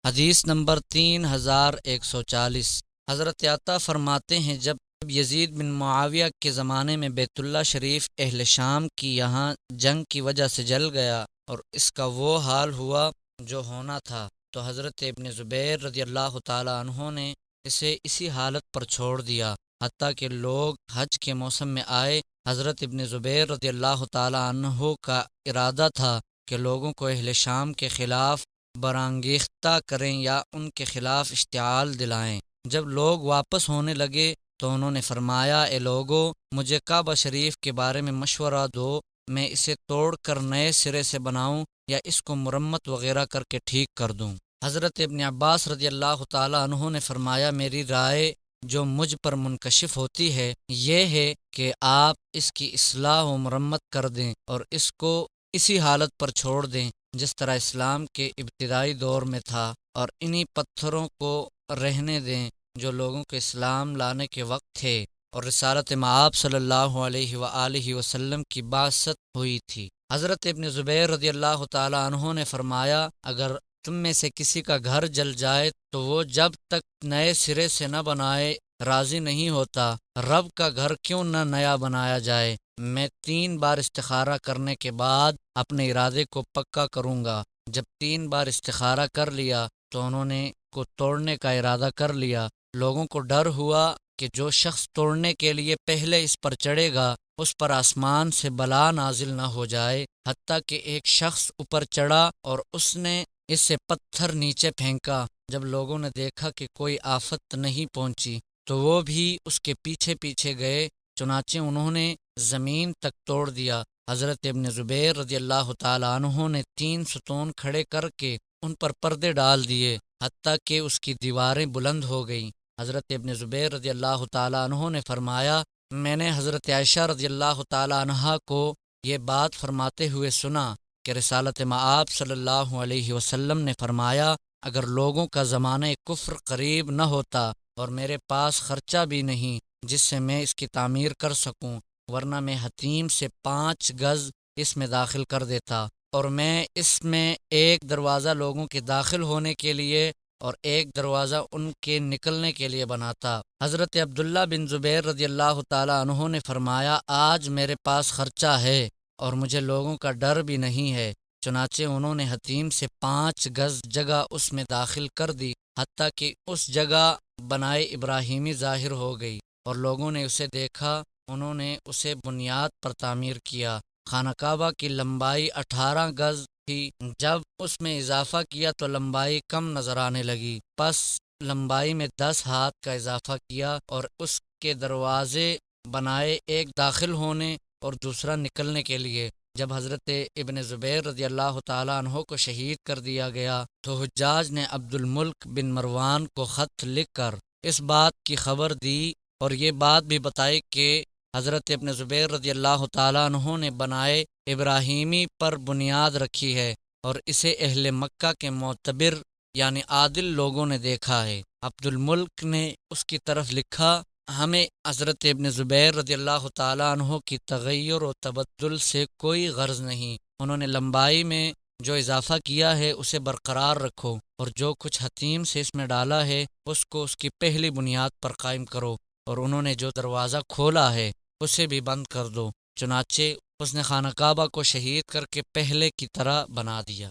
حدیث نمبر 3140۔ حضرت عطا فرماتے ہیں جب یزید بن معاویہ کے زمانے میں بیت اللہ شریف اہل شام کی یہاں جنگ کی وجہ سے جل گیا اور اس کا وہ حال ہوا جو ہونا تھا، تو حضرت ابن زبیر رضی اللہ تعالیٰ عنہ نے اسے اسی حالت پر چھوڑ دیا حتیٰ کہ لوگ حج کے موسم میں آئے۔ حضرت ابن زبیر رضی اللہ تعالیٰ عنہ کا ارادہ تھا کہ لوگوں کو اہل شام کے خلاف برانگیختہ کریں یا ان کے خلاف اشتعال دلائیں۔ جب لوگ واپس ہونے لگے تو انہوں نے فرمایا، اے لوگو، مجھے کعبہ شریف کے بارے میں مشورہ دو، میں اسے توڑ کر نئے سرے سے بناؤں یا اس کو مرمت وغیرہ کر کے ٹھیک کر دوں۔ حضرت ابن عباس رضی اللہ تعالیٰ عنہ نے فرمایا، میری رائے جو مجھ پر منکشف ہوتی ہے یہ ہے کہ آپ اس کی اصلاح و مرمت کر دیں اور اس کو اسی حالت پر چھوڑ دیں جس طرح اسلام کے ابتدائی دور میں تھا، اور انہی پتھروں کو رہنے دیں جو لوگوں کے اسلام لانے کے وقت تھے اور رسالت مآب صلی اللہ علیہ وآلہ وسلم کی بعثت ہوئی تھی۔ حضرت ابن زبیر رضی اللہ تعالیٰ عنہ نے فرمایا، اگر تم میں سے کسی کا گھر جل جائے تو وہ جب تک نئے سرے سے نہ بنائے راضی نہیں ہوتا، رب کا گھر کیوں نہ نیا بنایا جائے؟ میں 3 بار استخارہ کرنے کے بعد اپنے ارادے کو پکا کروں گا۔ جب 3 بار استخارہ کر لیا تو انہوں نے کو توڑنے کا ارادہ کر لیا۔ لوگوں کو ڈر ہوا کہ جو شخص توڑنے کے لیے پہلے اس پر چڑھے گا اس پر آسمان سے بلا نازل نہ ہو جائے، حتیٰ کہ ایک شخص اوپر چڑھا اور اس نے اس سے پتھر نیچے پھینکا۔ جب لوگوں نے دیکھا کہ کوئی آفت نہیں پہنچی تو وہ بھی اس کے پیچھے پیچھے گئے، چنانچہ انہوں نے زمین تک توڑ دیا۔ حضرت ابن زبیر رضی اللہ تعالیٰ عنہ نے 3 ستون کھڑے کر کے ان پر پردے ڈال دیے حتیٰ کہ اس کی دیواریں بلند ہو گئیں۔ حضرت ابن زبیر رضی اللہ تعالیٰ عنہ نے فرمایا، میں نے حضرت عائشہ رضی اللہ تعالیٰ عنہا کو یہ بات فرماتے ہوئے سنا کہ رسالت مآب صلی اللہ علیہ وسلم نے فرمایا، اگر لوگوں کا زمانہ کفر قریب نہ ہوتا اور میرے پاس خرچہ بھی نہیں جس سے میں اس کی تعمیر کر سکوں، ورنہ میں حتیم سے 5 گز اس میں داخل کر دیتا اور میں اس میں ایک دروازہ لوگوں کے داخل ہونے کے لیے اور ایک دروازہ ان کے نکلنے کے لیے بناتا۔ حضرت عبداللہ بن زبیر رضی اللہ تعالیٰ عنہ نے فرمایا، آج میرے پاس خرچہ ہے اور مجھے لوگوں کا ڈر بھی نہیں ہے، چنانچہ انہوں نے حتیم سے 5 گز جگہ اس میں داخل کر دی حتیٰ کہ اس جگہ بنائے ابراہیمی ظاہر ہو گئی اور لوگوں نے اسے دیکھا۔ انہوں نے اسے بنیاد پر تعمیر کیا۔ خانہ کعبہ کی لمبائی 18 گز تھی، جب اس میں اضافہ کیا تو لمبائی کم نظر آنے لگی، پس لمبائی میں 10 ہاتھ کا اضافہ کیا اور اس کے دروازے بنائے، ایک داخل ہونے اور دوسرا نکلنے کے لیے۔ جب حضرت ابن زبیر رضی اللہ تعالیٰ عنہ کو شہید کر دیا گیا تو حجاج نے عبد الملک بن مروان کو خط لکھ کر اس بات کی خبر دی اور یہ بات بھی بتائی کہ حضرت ابن زبیر رضی اللہ تعالیٰ عنہ نے بنائے ابراہیمی پر بنیاد رکھی ہے اور اسے اہل مکہ کے معتبر یعنی عادل لوگوں نے دیکھا ہے۔ عبد الملک نے اس کی طرف لکھا، ہمیں حضرت ابن زبیر رضی اللہ تعالیٰ عنہ کی تغیر و تبدل سے کوئی غرض نہیں، انہوں نے لمبائی میں جو اضافہ کیا ہے اسے برقرار رکھو اور جو کچھ حتیم سے اس میں ڈالا ہے اس کو اس کی پہلی بنیاد پر قائم کرو، اور انہوں نے جو دروازہ کھولا ہے اسے بھی بند کر دو۔ چنانچہ اس نے خانہ کعبہ کو شہید کر کے پہلے کی طرح بنا دیا۔